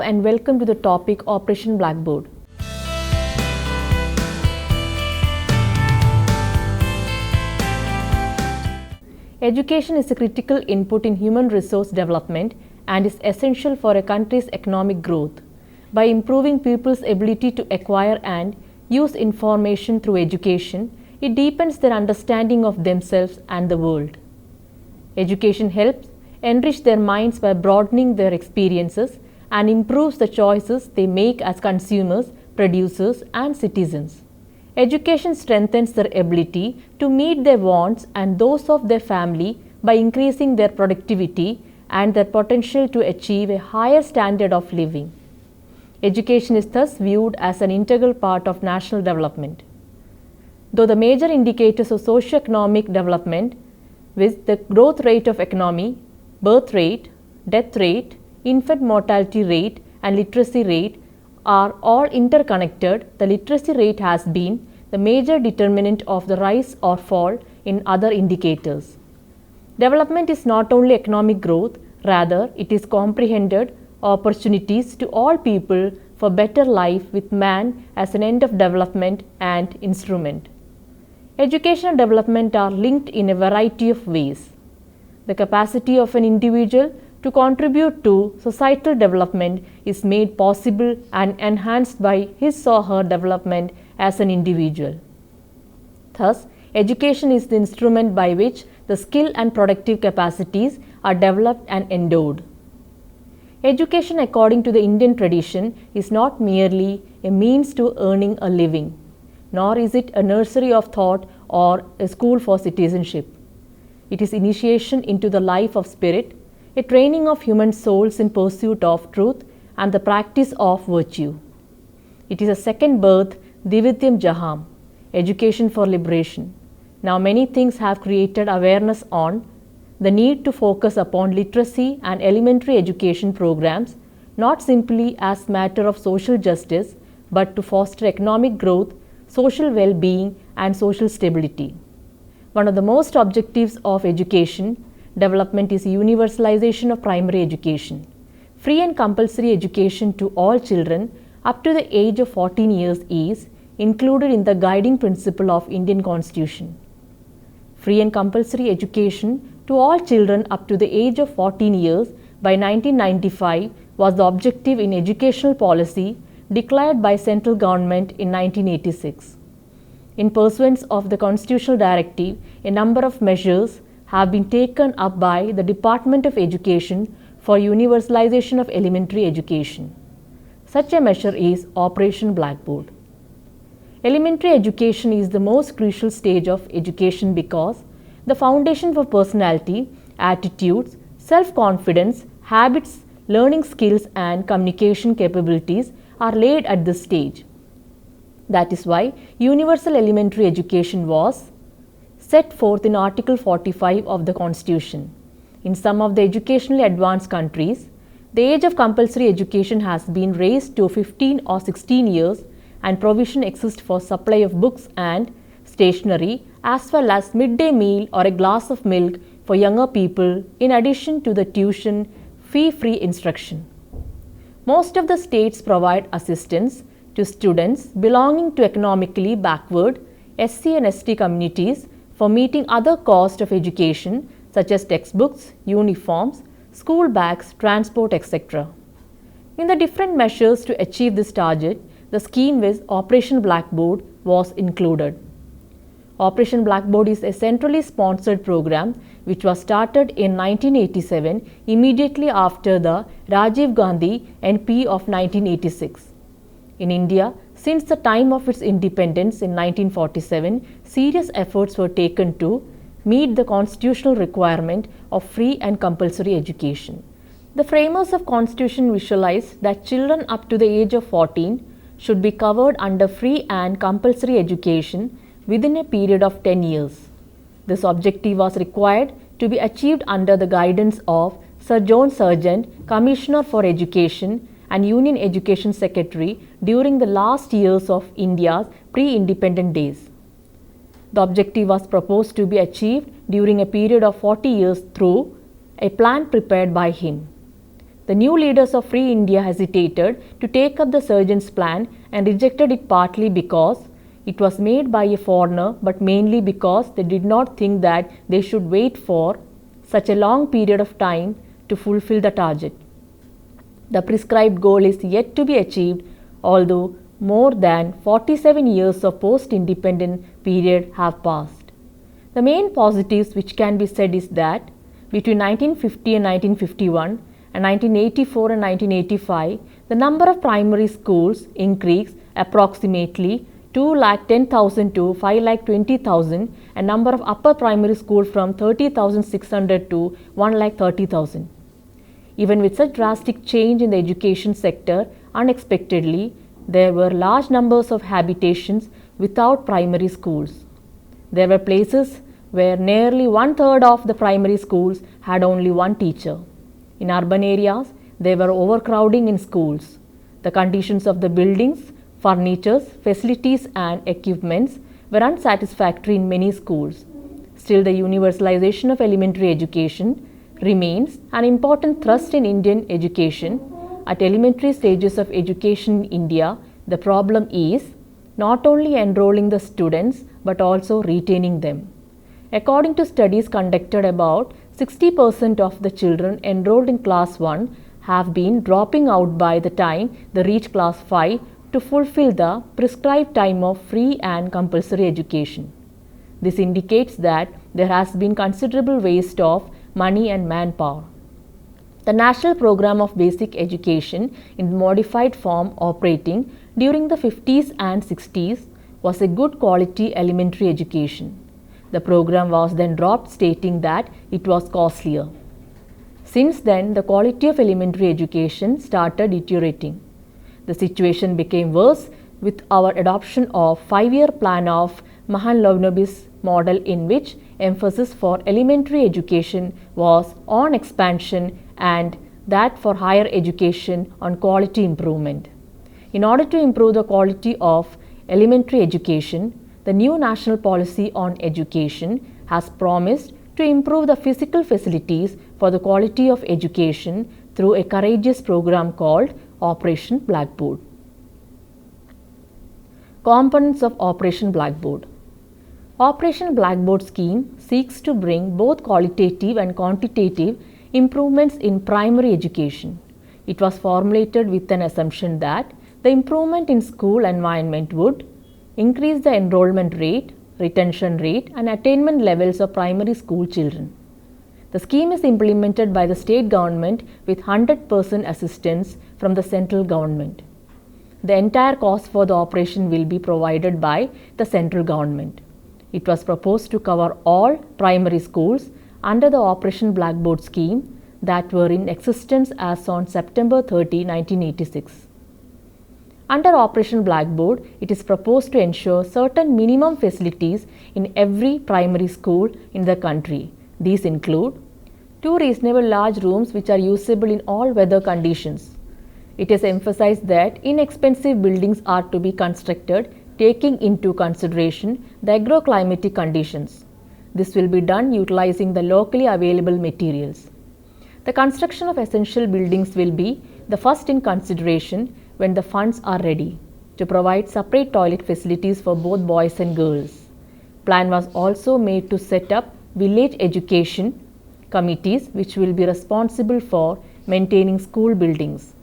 and welcome to the topic Operation Blackboard. Education is a critical input in human resource development and is essential for a country's economic growth. By improving people's ability to acquire and use information through education, it deepens their understanding of themselves and the world. Education helps enrich their minds by broadening their experiences and improves the choices they make as consumers, producers, and citizens. Education strengthens their ability to meet their wants and those of their family by increasing their productivity and their potential to achieve a higher standard of living. Education is thus viewed as an integral part of national development. Though the major indicators of socio-economic development, with the growth rate of economy, birth rate, death rate, infant mortality rate, and literacy rate, are all interconnected, the literacy rate has been the major determinant of the rise or fall in other indicators. Development is not only economic growth, rather it is comprehended opportunities to all people for better life with man as an end of development and instrument. Education and development are linked in a variety of ways. The capacity of an individual to contribute to societal development is made possible and enhanced by his or her development as an individual. Thus, education is the instrument by which the skill and productive capacities are developed and endowed. Education, according to the Indian tradition, is not merely a means to earning a living, nor is it a nursery of thought or a school for citizenship. It is initiation into the life of spirit, a training of human souls in pursuit of truth and the practice of virtue. It is a second birth, Dividyam Jaham, education for liberation. Now many things have created awareness on the need to focus upon literacy and elementary education programs, not simply as matter of social justice, but to foster economic growth, social well-being, and social stability. One of the most objectives of education development is universalization of primary education. Free and compulsory education to all children up to the age of 14 years is included in the guiding principle of Indian Constitution. Free and compulsory education to all children up to the age of 14 years by 1995 was the objective in educational policy declared by central government in 1986. In pursuance of the constitutional directive, a number of measures have been taken up by the Department of Education for universalization of elementary education. Such a measure is Operation Blackboard. Elementary education is the most crucial stage of education because the foundation for personality, attitudes, self-confidence, habits, learning skills, and communication capabilities are laid at this stage. That is why universal elementary education was set forth in Article 45 of the Constitution. In some of the educationally advanced countries, the age of compulsory education has been raised to 15 or 16 years and provision exists for supply of books and stationery as well as midday meal or a glass of milk for younger people in addition to the tuition fee-free instruction. Most of the states provide assistance to students belonging to economically backward SC and ST communities for meeting other costs of education such as textbooks, uniforms, school bags, transport, etc. In the different measures to achieve this target, the scheme with Operation Blackboard was included. Operation Blackboard is a centrally sponsored program which was started in 1987 immediately after the Rajiv Gandhi NP of 1986. In India, since the time of its independence in 1947, serious efforts were taken to meet the constitutional requirement of free and compulsory education. The framers of Constitution visualized that children up to the age of 14 should be covered under free and compulsory education within a period of 10 years. This objective was required to be achieved under the guidance of Sir John Serjeant, Commissioner for Education and Union Education Secretary during the last years of India's pre-independent days. The objective was proposed to be achieved during a period of 40 years through a plan prepared by him. The new leaders of Free India hesitated to take up the surgeon's plan and rejected it partly because it was made by a foreigner, but mainly because they did not think that they should wait for such a long period of time to fulfill the target. The prescribed goal is yet to be achieved, although more than 47 years of post-independent period have passed. The main positives which can be said is that between 1950 and 1951 and 1984 and 1985, the number of primary schools increased approximately 2,10,000 to 5,20,000 and number of upper primary schools from 30,600 to 1,30,000. Even with such drastic change in the education sector, unexpectedly, there were large numbers of habitations without primary schools. There were places where nearly one-third of the primary schools had only one teacher. In urban areas, there were overcrowding in schools. The conditions of the buildings, furniture, facilities and equipments were unsatisfactory in many schools. Still, the universalization of elementary education remains an important thrust in Indian education. At elementary stages of education in India, the problem is not only enrolling the students but also retaining them. According to studies conducted, about 60% of the children enrolled in class 1 have been dropping out by the time they reach class 5 to fulfill the prescribed time of free and compulsory education. This indicates that there has been considerable waste of money and manpower. The National Program of Basic Education in modified form operating during the 50s and 60s was a good quality elementary education. The program was then dropped, stating that it was costlier. Since then, the quality of elementary education started deteriorating. The situation became worse with our adoption of 5-year plan of Mahalanobis model, in which emphasis for elementary education was on expansion and that for higher education on quality improvement. In order to improve the quality of elementary education, the new national policy on education has promised to improve the physical facilities for the quality of education through a courageous program called Operation Blackboard. Components of Operation Blackboard. Operation Blackboard scheme seeks to bring both qualitative and quantitative improvements in primary education. It was formulated with an assumption that the improvement in school environment would increase the enrollment rate, retention rate and attainment levels of primary school children. The scheme is implemented by the state government with 100% assistance from the central government. The entire cost for the operation will be provided by the central government. It was proposed to cover all primary schools under the Operation Blackboard scheme that were in existence as on September 30, 1986. Under Operation Blackboard, it is proposed to ensure certain minimum facilities in every primary school in the country. These include 2 reasonable large rooms which are usable in all weather conditions. It is emphasized that inexpensive buildings are to be constructed taking into consideration the agroclimatic conditions. This will be done utilizing the locally available materials. The construction of essential buildings will be the first in consideration when the funds are ready, to provide separate toilet facilities for both boys and girls. Plan was also made to set up village education committees which will be responsible for maintaining school buildings.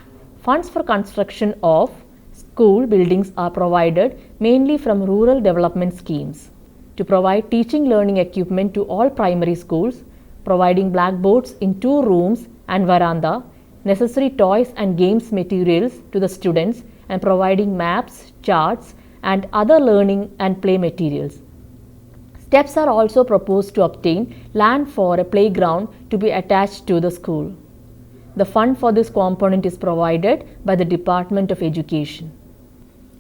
Funds for construction of school buildings are provided mainly from rural development schemes. To provide teaching learning equipment to all primary schools, providing blackboards in 2 rooms and veranda, necessary toys and games materials to the students and providing maps, charts and other learning and play materials. Steps are also proposed to obtain land for a playground to be attached to the school. The fund for this component is provided by the Department of Education.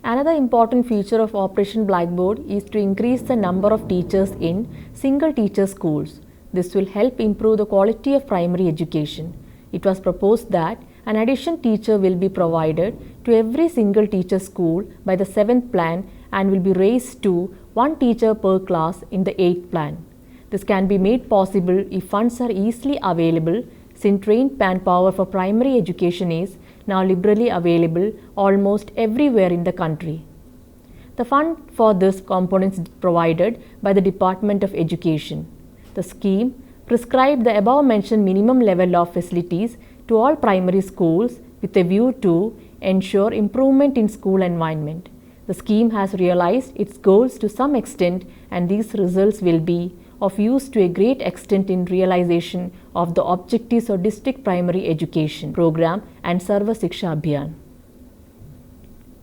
Another important feature of Operation Blackboard is to increase the number of teachers in single teacher schools. This will help improve the quality of primary education. It was proposed that an additional teacher will be provided to every single teacher school by the 7th plan and will be raised to 1 teacher per class in the 8th plan. This can be made possible if funds are easily available, since trained manpower for primary education is now liberally available almost everywhere in the country. The fund for this component is provided by the Department of Education. The scheme prescribed the above mentioned minimum level of facilities to all primary schools with a view to ensure improvement in school environment. The scheme has realized its goals to some extent, and these results will be of use to a great extent in realization of the objectives of district primary education program and Sarva Shiksha Abhiyan.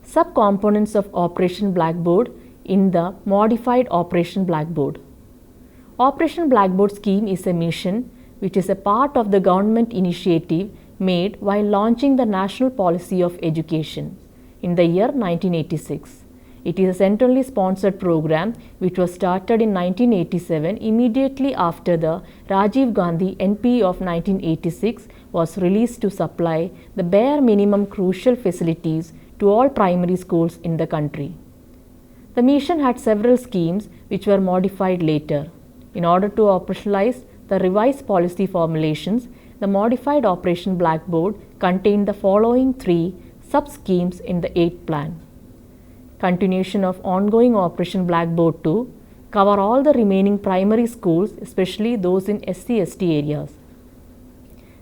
Subcomponents of Operation Blackboard in the modified Operation Blackboard. Operation Blackboard scheme is a mission which is a part of the government initiative made while launching the National Policy of Education in the year 1986. It is a centrally sponsored program which was started in 1987 immediately after the Rajiv Gandhi NP of 1986 was released to supply the bare minimum crucial facilities to all primary schools in the country. The mission had several schemes which were modified later. In order to operationalize the revised policy formulations, the modified Operation Blackboard contained the following three sub-schemes in the 8th plan. Continuation of ongoing Operation Blackboard to cover all the remaining primary schools, especially those in SC/ST areas.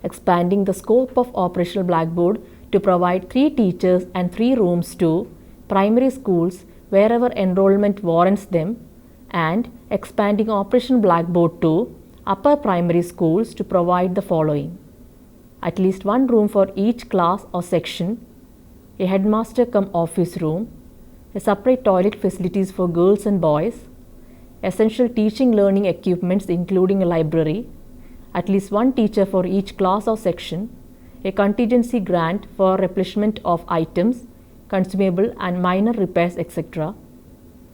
Expanding the scope of Operational Blackboard to provide 3 teachers and 3 rooms to primary schools wherever enrollment warrants them, and expanding Operation Blackboard to upper primary schools to provide the following: at least 1 room for each class or section, a headmaster cum office room, a separate toilet facilities for girls and boys, essential teaching learning equipments including a library, at least 1 teacher for each class or section, a contingency grant for replenishment of items, consumable and minor repairs, etc.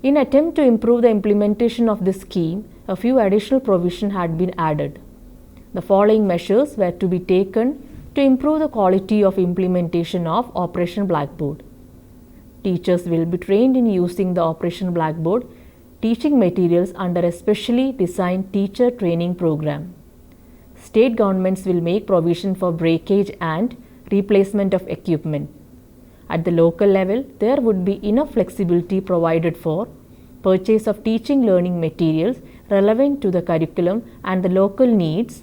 In attempt to improve the implementation of this scheme, a few additional provisions had been added. The following measures were to be taken to improve the quality of implementation of Operation Blackboard. Teachers will be trained in using the Operation Blackboard teaching materials under a specially designed teacher training program. State governments will make provision for breakage and replacement of equipment. At the local level, there would be enough flexibility provided for purchase of teaching learning materials relevant to the curriculum and the local needs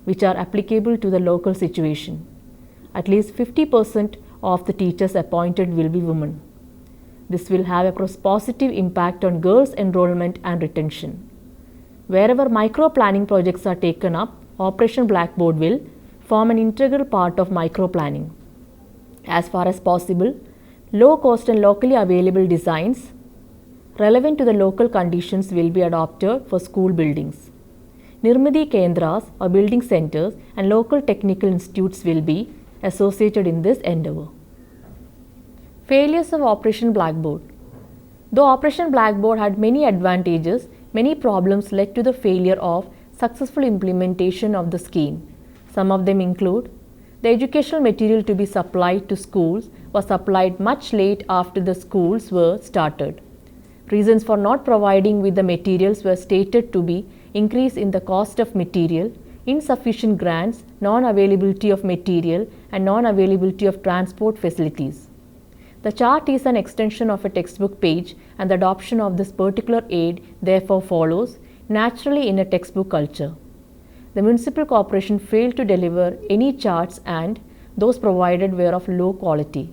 which are applicable to the local situation. At least 50% of the teachers appointed will be women. This will have a positive impact on girls' enrollment and retention. Wherever micro-planning projects are taken up, Operation Blackboard will form an integral part of micro-planning. As far as possible, low-cost and locally available designs relevant to the local conditions will be adopted for school buildings. Nirmati Kendras or building centers and local technical institutes will be associated in this endeavor. Failures of Operation Blackboard. Though Operation Blackboard had many advantages, many problems led to the failure of successful implementation of the scheme. Some of them include: the educational material to be supplied to schools was supplied much late after the schools were started. Reasons for not providing with the materials were stated to be increase in the cost of material, insufficient grants, non-availability of material, and non-availability of transport facilities. The chart is an extension of a textbook page, and the adoption of this particular aid therefore follows naturally in a textbook culture. The municipal corporation failed to deliver any charts, and those provided were of low quality.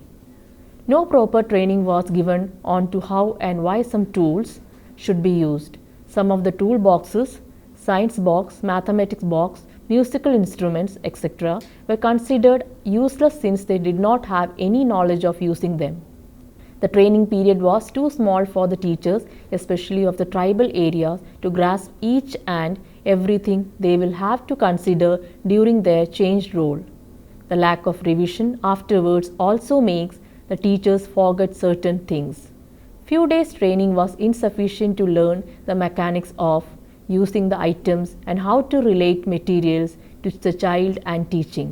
No proper training was given on to how and why some tools should be used. Some of the tool boxes, science box, mathematics box, musical instruments, etc. were considered useless since they did not have any knowledge of using them. The training period was too small for the teachers, especially of the tribal areas, to grasp each and everything they will have to consider during their changed role. The lack of revision afterwards also makes the teachers forget certain things. Few days training was insufficient to learn the mechanics of using the items and how to relate materials to the child and teaching.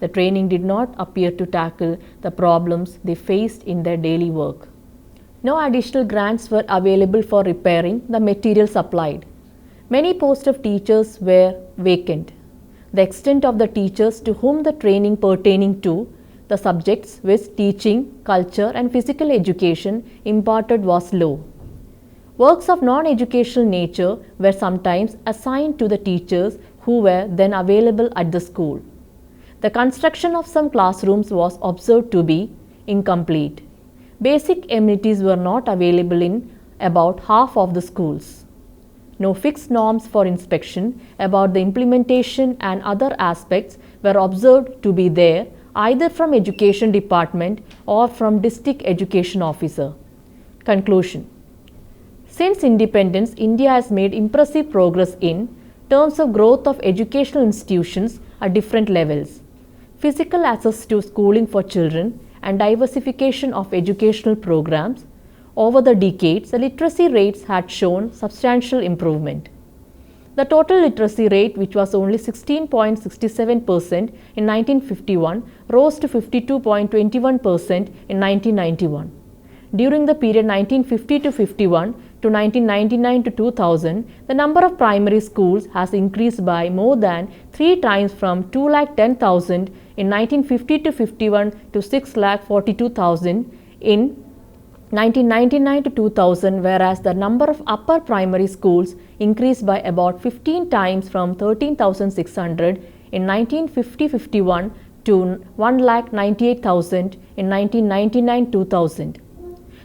The training did not appear to tackle the problems they faced in their daily work. No additional grants were available for repairing the material supplied. Many posts of teachers were vacant. The extent of the teachers to whom the training pertaining to the subjects with teaching, culture and physical education imparted was low. Works of non-educational nature were sometimes assigned to the teachers who were then available at the school. The construction of some classrooms was observed to be incomplete. Basic amenities were not available in about half of the schools. No fixed norms for inspection about the implementation and other aspects were observed to be there either from Education Department or from District Education Officer. Conclusion. Since independence, India has made impressive progress in terms of growth of educational institutions at different levels, physical access to schooling for children and diversification of educational programs. Over the decades, the literacy rates had shown substantial improvement. The total literacy rate, which was only 16.67% in 1951, rose to 52.21% in 1991. During the period 1950 to 51 to 1999 to 2000, the number of primary schools has increased by more than 3 times from 210,000 in 1950 to 51 to 642,000 in 1999 to 2000, whereas the number of upper primary schools increased by about 15 times from 13,600 in 1950-51 to 1,98,000 in 1999-2000.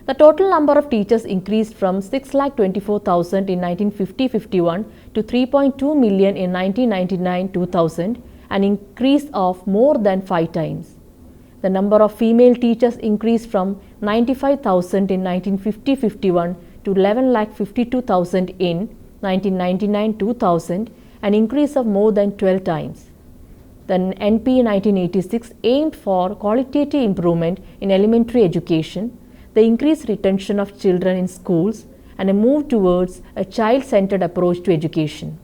The total number of teachers increased from 6,24,000 in 1950-51 to 3.2 million in 1999-2000, an increase of more than 5 times. The number of female teachers increased from 95,000 in 1950-51 to 11,52,000 in 1999-2000, an increase of more than 12 times. The NP 1986 aimed for qualitative improvement in elementary education, the increased retention of children in schools, and a move towards a child-centered approach to education.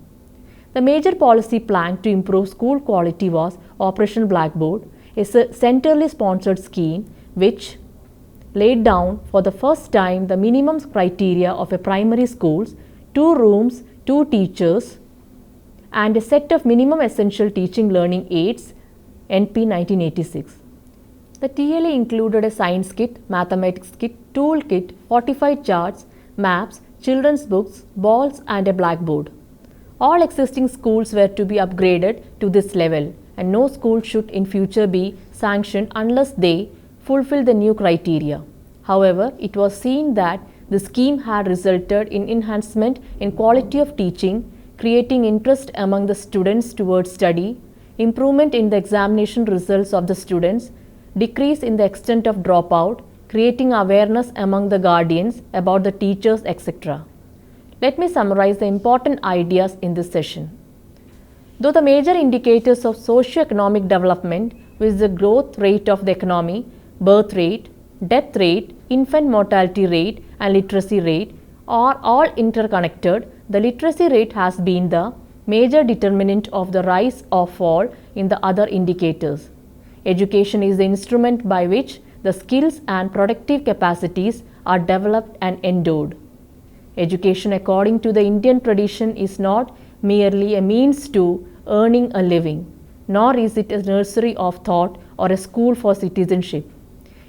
The major policy plan to improve school quality was Operation Blackboard, a centrally sponsored scheme which laid down for the first time the minimum criteria of a primary schools, 2 rooms, 2 teachers, and a set of minimum essential teaching learning aids, NP 1986. The TLA included a science kit, mathematics kit, tool kit, 45 charts, maps, children's books, balls and a blackboard. All existing schools were to be upgraded to this level, and no school should in future be sanctioned unless they fulfill the new criteria. However, it was seen that the scheme had resulted in enhancement in quality of teaching, creating interest among the students towards study, improvement in the examination results of the students, decrease in the extent of dropout, creating awareness among the guardians about the teachers, etc. Let me summarize the important ideas in this session. Though the major indicators of socio-economic development, which is the growth rate of the economy, birth rate, death rate, infant mortality rate and literacy rate are all interconnected, the literacy rate has been the major determinant of the rise or fall in the other indicators. Education is the instrument by which the skills and productive capacities are developed and endowed. Education, according to the Indian tradition, is not merely a means to earning a living, nor is it a nursery of thought or a school for citizenship.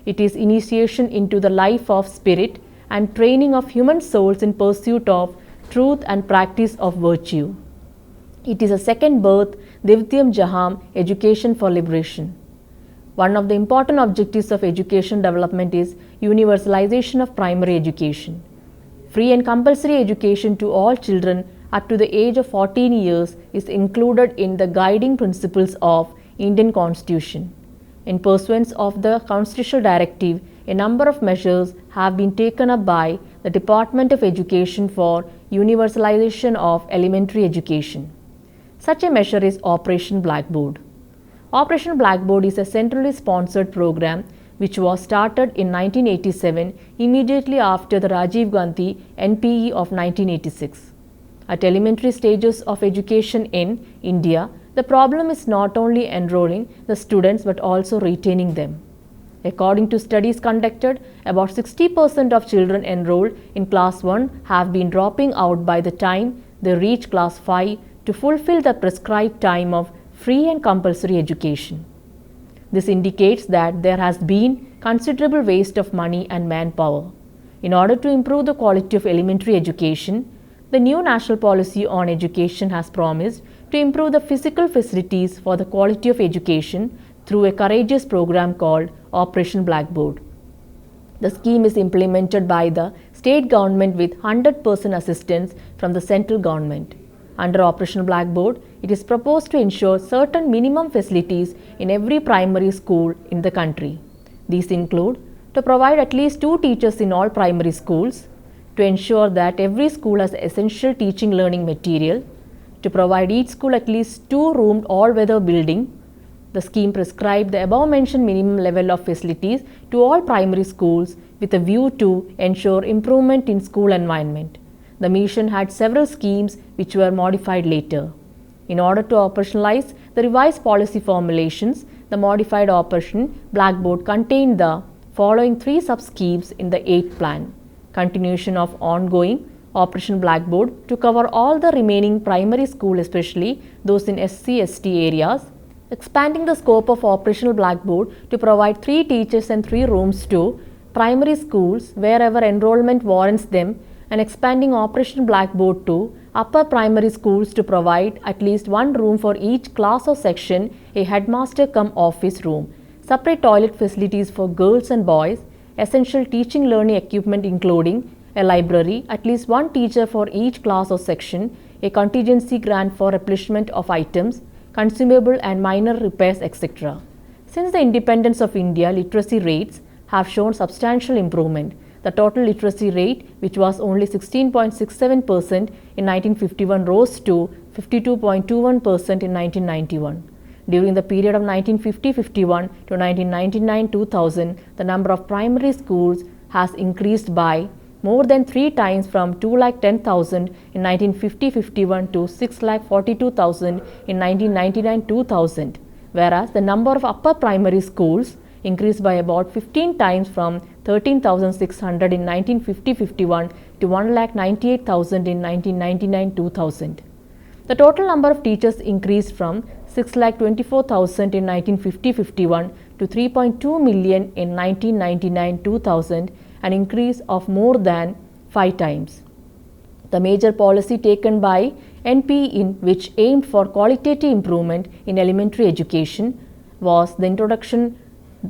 It is initiation into the life of spirit and training of human souls in pursuit of truth and practice of virtue. It is a second birth, Divyam Jaham, education for liberation. One of the important objectives of education development is universalization of primary education. Free and compulsory education to all children up to the age of 14 years is included in the guiding principles of Indian Constitution. In pursuance of the constitutional directive, a number of measures have been taken up by the Department of Education for universalization of elementary education. Such a measure is Operation Blackboard. Operation Blackboard is a centrally sponsored program which was started in 1987 immediately after the Rajiv Gandhi NPE of 1986. At elementary stages of education in India, the problem is not only enrolling the students but also retaining them. According to studies conducted, about 60% of children enrolled in class 1 have been dropping out by the time they reach class 5 to fulfill the prescribed time of free and compulsory education. This indicates that there has been considerable waste of money and manpower. In order to improve the quality of elementary education, the new national policy on education has promised to improve the physical facilities for the quality of education through a courageous program called Operation Blackboard. The scheme is implemented by the state government with 100% assistance from the central government. Under Operation Blackboard, it is proposed to ensure certain minimum facilities in every primary school in the country. These include to provide at least 2 teachers in all primary schools, to ensure that every school has essential teaching learning material, to provide each school at least 2-roomed all-weather building. The scheme prescribed the above-mentioned minimum level of facilities to all primary schools with a view to ensure improvement in school environment. The mission had several schemes which were modified later. In order to operationalize the revised policy formulations, the modified Operation Blackboard contained the following 3 sub-schemes in the 8th plan. Continuation of ongoing Operation Blackboard to cover all the remaining primary school, especially those in SC/ST areas. Expanding the scope of Operational Blackboard to provide 3 teachers and 3 rooms to primary schools wherever enrollment warrants them, and expanding Operation Blackboard to upper primary schools to provide at least 1 room for each class or section, a headmaster cum office room, separate toilet facilities for girls and boys, essential teaching learning equipment including a library, at least 1 teacher for each class or section, a contingency grant for replenishment of items, consumable and minor repairs, etc. Since the independence of India, literacy rates have shown substantial improvement. The total literacy rate, which was only 16.67% in 1951, rose to 52.21% in 1991. During the period of 1950-51 to 1999-2000, the number of primary schools has increased by more than 3 times from 210,000 in 1950-51 to 642,000 in 1999-2000, whereas the number of upper primary schools increased by about 15 times from 13,600 in 1950-51 to 198,000 in 1999-2000. The total number of teachers increased from 624,000 in 1950-51 to 3.2 million in 1999-2000, an increase of more than 5 times. The major policy taken by NP in which aimed for qualitative improvement in elementary education was the introduction of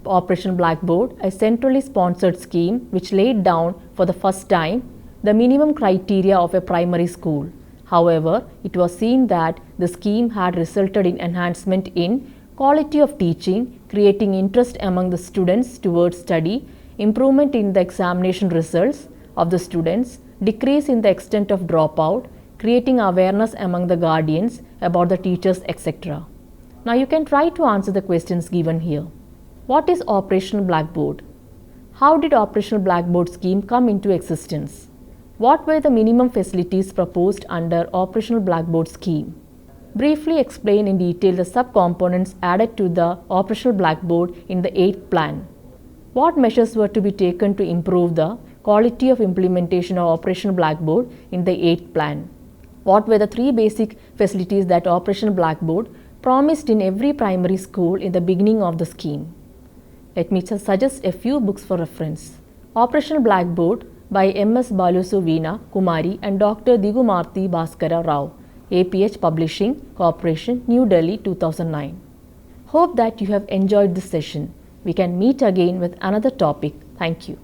Operation Blackboard, a centrally sponsored scheme which laid down for the first time the minimum criteria of a primary school. However, it was seen that the scheme had resulted in enhancement in quality of teaching, creating interest among the students towards study, improvement in the examination results of the students, decrease in the extent of dropout, creating awareness among the guardians about the teachers, etc. Now you can try to answer the questions given here. What is Operational Blackboard? How did Operational Blackboard scheme come into existence? What were the minimum facilities proposed under Operational Blackboard scheme? Briefly explain in detail the subcomponents added to the Operational Blackboard in the 8th plan. What measures were to be taken to improve the quality of implementation of Operational Blackboard in the 8th plan? What were the 3 basic facilities that Operational Blackboard promised in every primary school in the beginning of the scheme? Let me suggest a few books for reference. Operational Blackboard by M.S. Balusu Veena Kumari and Dr. Digumarti Bhaskara Rao, APH Publishing Corporation, New Delhi, 2009. Hope that you have enjoyed this session. We can meet again with another topic. Thank you.